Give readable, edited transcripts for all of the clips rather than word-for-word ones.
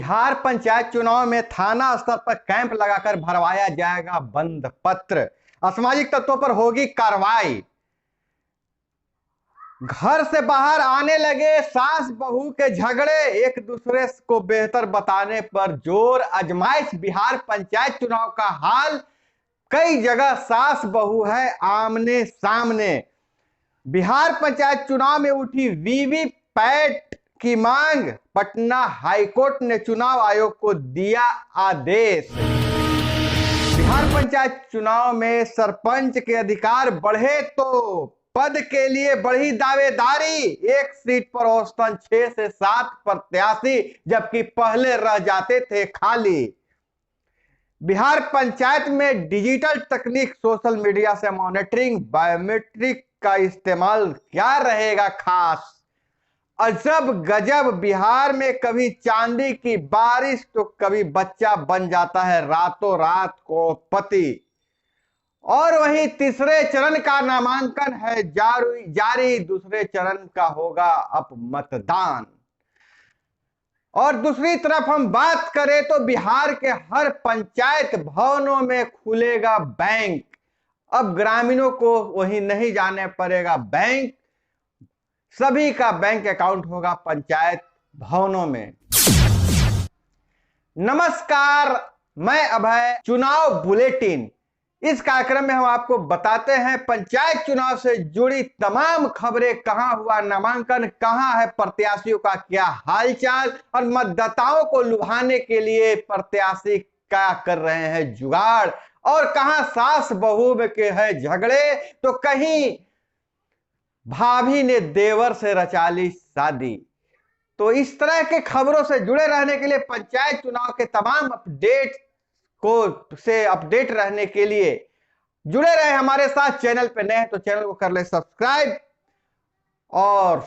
बिहार पंचायत चुनाव में थाना स्तर पर कैंप लगाकर भरवाया जाएगा बंद पत्र। असामाजिक तत्वों पर होगी कार्रवाई। घर से बाहर आने लगे सास बहू के झगड़े, एक दूसरे को बेहतर बताने पर जोर। आजमाइश बिहार पंचायत चुनाव का हाल, कई जगह सास बहू है आमने सामने। बिहार पंचायत चुनाव में उठी वीवीपैट की मांग, पटना हाईकोर्ट ने चुनाव आयोग को दिया आदेश। बिहार पंचायत चुनाव में सरपंच के अधिकार बढ़े तो पद के लिए बढ़ी दावेदारी। एक सीट पर औसतन 6 से 7 प्रत्याशी, जबकि पहले रह जाते थे खाली। बिहार पंचायत में डिजिटल तकनीक, सोशल मीडिया से मॉनिटरिंग, बायोमेट्रिक का इस्तेमाल क्या रहेगा खास। अजब गजब, बिहार में कभी चांदी की बारिश तो कभी बच्चा बन जाता है रातों रात को पति। और वहीं तीसरे चरण का नामांकन है जारी, दूसरे चरण का होगा अब मतदान। और दूसरी तरफ हम बात करें तो बिहार के हर पंचायत भवनों में खुलेगा बैंक। अब ग्रामीणों को वहीं नहीं जाने पड़ेगा बैंक, सभी का बैंक अकाउंट होगा पंचायत भवनों में। नमस्कार, मैं अभय। चुनाव बुलेटिन, इस कार्यक्रम में हम आपको बताते हैं पंचायत चुनाव से जुड़ी तमाम खबरें। कहां हुआ नामांकन, कहां है प्रत्याशियों का क्या हालचाल, और मतदाताओं को लुभाने के लिए प्रत्याशी क्या कर रहे हैं जुगाड़, और कहां सास बहू के है झगड़े तो कहीं भाभी ने देवर से रचा ली शादी। तो इस तरह के खबरों से जुड़े रहने के लिए, पंचायत चुनाव के तमाम अपडेट रहने के लिए जुड़े रहे हमारे साथ। चैनल पे नए हैं तो चैनल को कर ले सब्सक्राइब, और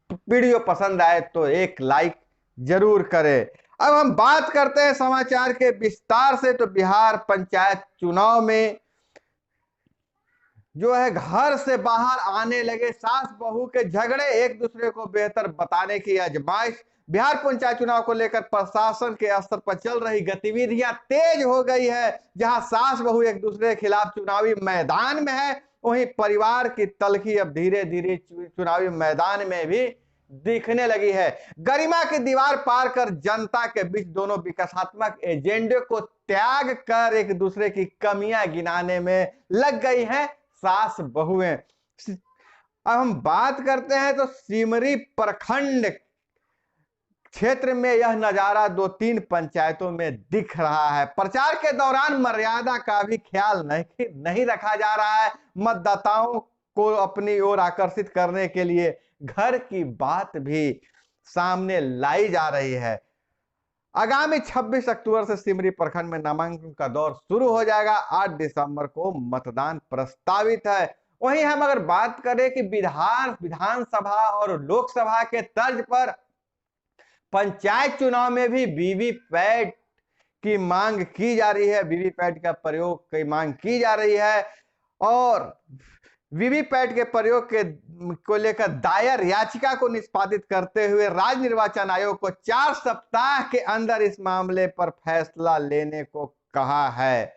वीडियो पसंद आए तो एक लाइक जरूर करें। अब हम बात करते हैं समाचार के विस्तार से। तो बिहार पंचायत चुनाव में जो है घर से बाहर आने लगे सास बहू के झगड़े, एक दूसरे को बेहतर बताने की आजमाइश। बिहार पंचायत चुनाव को लेकर प्रशासन के स्तर पर चल रही गतिविधियां तेज हो गई है। जहां सास बहू एक दूसरे के खिलाफ चुनावी मैदान में है, वहीं परिवार की तल्खी अब धीरे धीरे चुनावी मैदान में भी दिखने लगी है। गरिमा की दीवार पार कर जनता के बीच दोनों विकासात्मक एजेंडे को त्याग कर एक दूसरे की कमियां गिनाने में लग गई हैं सास बहुएं। अब हम बात करते हैं तो सिमरी प्रखंड क्षेत्र में यह नजारा 2-3 पंचायतों में दिख रहा है। प्रचार के दौरान मर्यादा का भी ख्याल नहीं रखा जा रहा है। मतदाताओं को अपनी ओर आकर्षित करने के लिए घर की बात भी सामने लाई जा रही है। आगामी 26 अक्टूबर से सिमरी प्रखंड में नामांकन का दौर शुरू हो जाएगा। 8 दिसंबर को मतदान प्रस्तावित है। वहीं हम अगर बात करें कि विधानसभा और लोकसभा के तर्ज पर पंचायत चुनाव में भी वीवीपैट की मांग की जा रही है, वीवीपैट का प्रयोग की मांग की जा रही है। और वीवीपैट के प्रयोग को लेकर दायर याचिका को निष्पादित करते हुए राज्य निर्वाचन आयोग को 4 सप्ताह के अंदर इस मामले पर फैसला लेने को कहा है।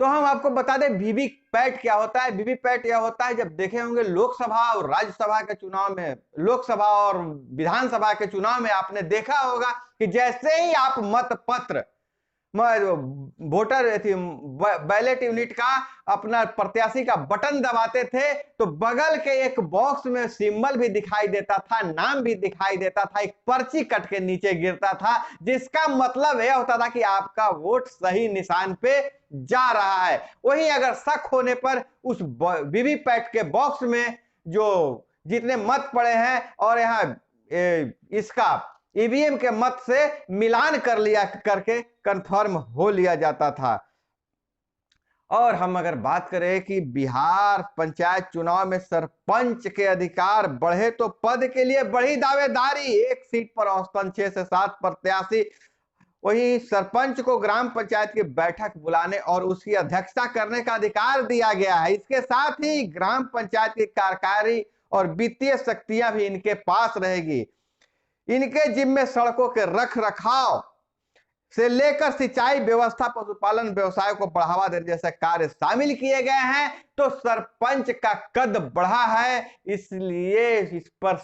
तो हम आपको बता दें वीवीपैट क्या होता है। वीवीपैट यह होता है, जब देखे होंगे लोकसभा और राज्यसभा के चुनाव में, लोकसभा और विधानसभा के चुनाव में आपने देखा होगा कि जैसे ही आप मतपत्र वोटर बैलेट यूनिट का अपना प्रत्याशी का बटन दबाते थे तो बगल के एक बॉक्स में सिंबल भी दिखाई देता था, नाम भी दिखाई देता था, एक पर्ची कट के नीचे गिरता था, जिसका मतलब यह होता था कि आपका वोट सही निशान पे जा रहा है। वहीं अगर शक होने पर उस वीवीपैट के बॉक्स में जो जितने मत पड़े हैं और यहाँ इसका ईवीएम के मत से मिलान करके कंफर्म हो लिया जाता था। और हम अगर बात करें कि बिहार पंचायत चुनाव में सरपंच के अधिकार बढ़े तो पद के लिए बढ़ी दावेदारी। एक सीट पर औसतन 6 से 7 प्रत्याशी। वहीं सरपंच को ग्राम पंचायत की बैठक बुलाने और उसकी अध्यक्षता करने का अधिकार दिया गया है। इसके साथ ही ग्राम पंचायत की कार्यकारी और वित्तीय शक्तियां भी इनके पास रहेगी। इनके जिम्मे सड़कों के रख रखाव से लेकर सिंचाई व्यवस्था, पशुपालन व्यवसाय को बढ़ावा देने जैसे कार्य शामिल किए गए हैं। तो सरपंच का कद बढ़ा है, इसलिए इस पर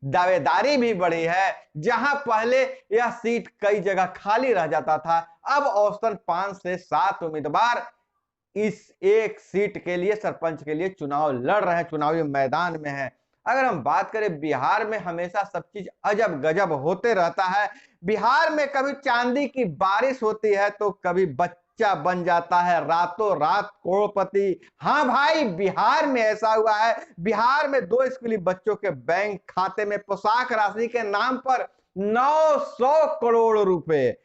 दावेदारी भी बढ़ी है। जहां पहले यह सीट कई जगह खाली रह जाता था, अब औसतन 5 से 7 उम्मीदवार इस एक सीट के लिए, सरपंच के लिए चुनाव लड़ रहे हैं, चुनावी मैदान में है। अगर हम बात करें, बिहार में हमेशा सब चीज अजब गजब होते रहता है। बिहार में कभी चांदी की बारिश होती है तो कभी बच्चा बन जाता है रातों रात करोड़पति। हाँ भाई, बिहार में ऐसा हुआ है। बिहार में 2 स्कूली बच्चों के बैंक खाते में पोशाक राशि के नाम पर 900 करोड़ रुपए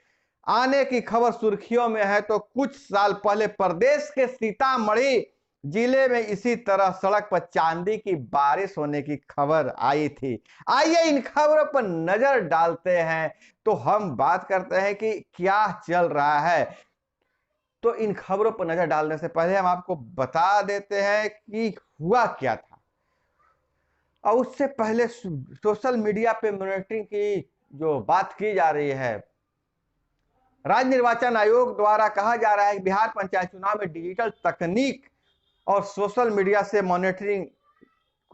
आने की खबर सुर्खियों में है। तो कुछ साल पहले प्रदेश के सीतामढ़ी जिले में इसी तरह सड़क पर चांदी की बारिश होने की खबर आई थी। आइए इन खबरों पर नजर डालते हैं। तो हम बात करते हैं कि क्या चल रहा है। तो इन खबरों पर नजर डालने से पहले हम आपको बता देते हैं कि हुआ क्या था। और उससे पहले सोशल मीडिया पे मॉनिटरिंग की जो बात की जा रही है, राज्य निर्वाचन आयोग द्वारा कहा जा रहा है कि बिहार पंचायत चुनाव में डिजिटल तकनीक और सोशल मीडिया से मॉनिटरिंग,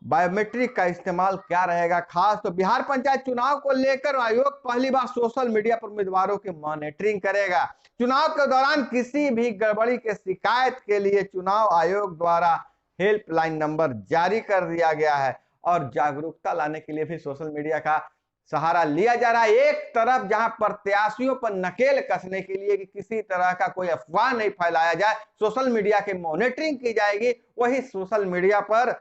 बायोमेट्रिक का इस्तेमाल क्या रहेगा। खास तो बिहार पंचायत चुनाव को लेकर आयोग पहली बार सोशल मीडिया पर उम्मीदवारों की मॉनिटरिंग करेगा। चुनाव के दौरान किसी भी गड़बड़ी के शिकायत के लिए चुनाव आयोग द्वारा हेल्पलाइन नंबर जारी कर दिया गया है और जागरूकता लाने के लिए भी सोशल मीडिया का सहारा लिया जा रहा है। एक तरफ जहां प्रत्याशियों पर नकेल कसने के लिए कि किसी तरह का कोई अफवाह नहीं फैलाया जाए, सोशल मीडिया की मॉनिटरिंग की जाएगी, वही सोशल मीडिया पर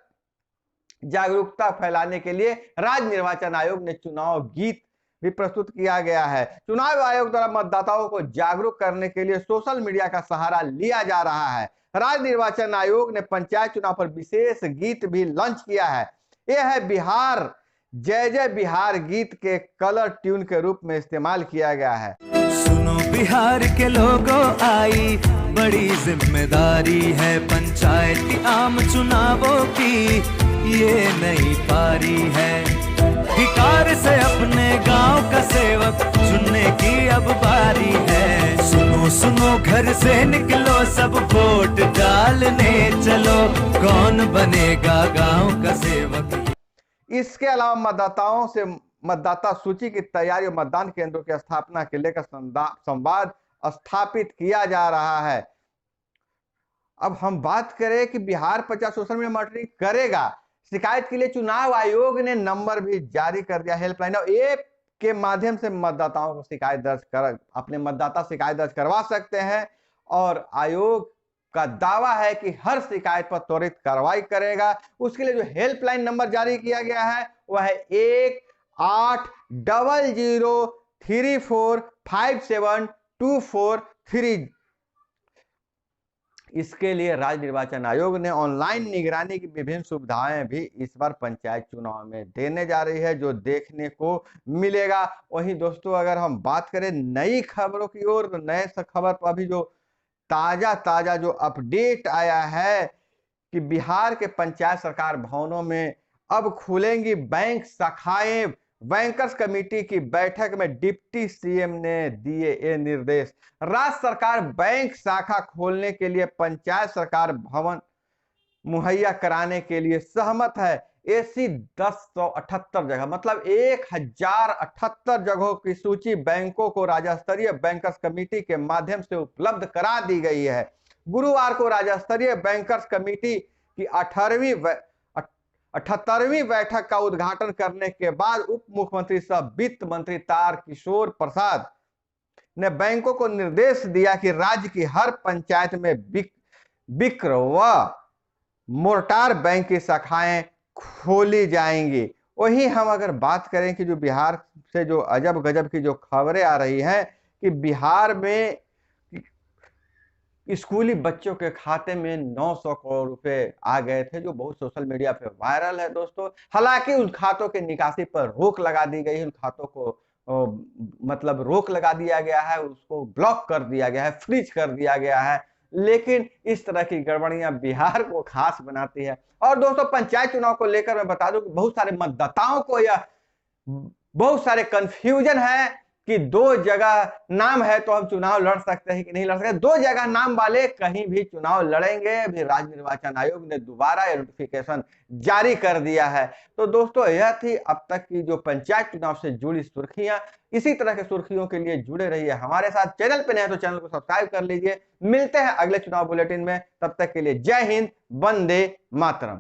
जागरूकता फैलाने के लिए राज्य निर्वाचन आयोग ने चुनाव गीत भी प्रस्तुत किया गया है। चुनाव आयोग द्वारा मतदाताओं को जागरूक करने के लिए सोशल मीडिया का सहारा लिया जा रहा है। राज्य निर्वाचन आयोग ने पंचायत चुनाव पर विशेष गीत भी लॉन्च किया है। यह है बिहार जय जय बिहार गीत के कलर ट्यून के रूप में इस्तेमाल किया गया है। सुनो बिहार के लोगों, आई बड़ी जिम्मेदारी है पंचायती आम चुनावों की, ये नई पारी है। अधिकार से अपने गांव का सेवक चुनने की अब बारी है। सुनो सुनो घर से निकलो सब वोट डालने चलो, कौन बनेगा गांव का सेवक। इसके अलावा मतदाताओं से मतदाता सूची की तैयारी और मतदान केंद्रों की स्थापना के लेकर संवाद स्थापित किया जा रहा है। अब हम बात करें कि Bihar panchayat social media monitoring करेगा। शिकायत के लिए चुनाव आयोग ने नंबर भी जारी कर दिया, हेल्पलाइन ऐप के माध्यम से मतदाताओं को शिकायत दर्ज कर अपने मतदाता शिकायत दर्ज करवा सकते हैं। और आयोग का दावा है कि हर शिकायत पर त्वरित कार्रवाई करेगा। उसके लिए जो हेल्पलाइन नंबर जारी किया गया है वह है 1800345724 इसके लिए राज्य निर्वाचन आयोग ने ऑनलाइन निगरानी की विभिन्न सुविधाएं भी इस बार पंचायत चुनाव में देने जा रही है, जो देखने को मिलेगा। वहीं दोस्तों, अगर हम बात करें नई खबरों की ओर, तो नए खबर पर अभी जो ताजा जो अपडेट आया है कि बिहार के पंचायत सरकार भवनों में अब खुलेंगी बैंक शाखाएं। बैंकर्स कमेटी की बैठक में डिप्टी सीएम ने दिए ये निर्देश। राज्य सरकार बैंक शाखा खोलने के लिए पंचायत सरकार भवन मुहैया कराने के लिए सहमत है। ऐसी 1078 जगह, मतलब 1078 जगहों की सूची बैंकों को राज्य स्तरीय बैंकर्स कमेटी के माध्यम से उपलब्ध करा दी गई है। गुरुवार को राज्य स्तरीय बैंकर्स कमेटी की 78वीं बैठक का उद्घाटन करने के बाद उप मुख्यमंत्री सह वित्त मंत्री तारकिशोर प्रसाद ने बैंकों को निर्देश दिया कि राज्य की हर पंचायत में बिक्र व मोर्टार बैंक की शाखाएं खोली जाएंगी। वहीं हम अगर बात करें कि जो बिहार से जो अजब गजब की जो खबरें आ रही हैं कि बिहार में स्कूली बच्चों के खाते में 900 करोड़ रुपए आ गए थे, जो बहुत सोशल मीडिया पे वायरल है दोस्तों। हालांकि उन खातों के निकासी पर रोक लगा दी गई है, उन खातों को मतलब रोक लगा दिया गया है, उसको ब्लॉक कर दिया गया है, फ्रीज कर दिया गया है। लेकिन इस तरह की गड़बड़ियां बिहार को खास बनाती है। और दोस्तों, पंचायत चुनाव को लेकर मैं बता दूं कि बहुत सारे मतदाताओं को यह बहुत सारे कंफ्यूजन है कि दो जगह नाम है तो हम चुनाव लड़ सकते हैं कि नहीं लड़ सकते। दो जगह नाम वाले कहीं भी चुनाव लड़ेंगे। अभी राज्य निर्वाचन आयोग ने दोबारा ये नोटिफिकेशन जारी कर दिया है। तो दोस्तों यह थी अब तक की जो पंचायत चुनाव से जुड़ी सुर्खियां। इसी तरह के सुर्खियों के लिए जुड़े रहिए हमारे साथ। चैनल पे नए तो चैनल को सब्सक्राइब कर लीजिए। मिलते हैं अगले चुनाव बुलेटिन में, तब तक के लिए जय हिंद, वंदे मातरम।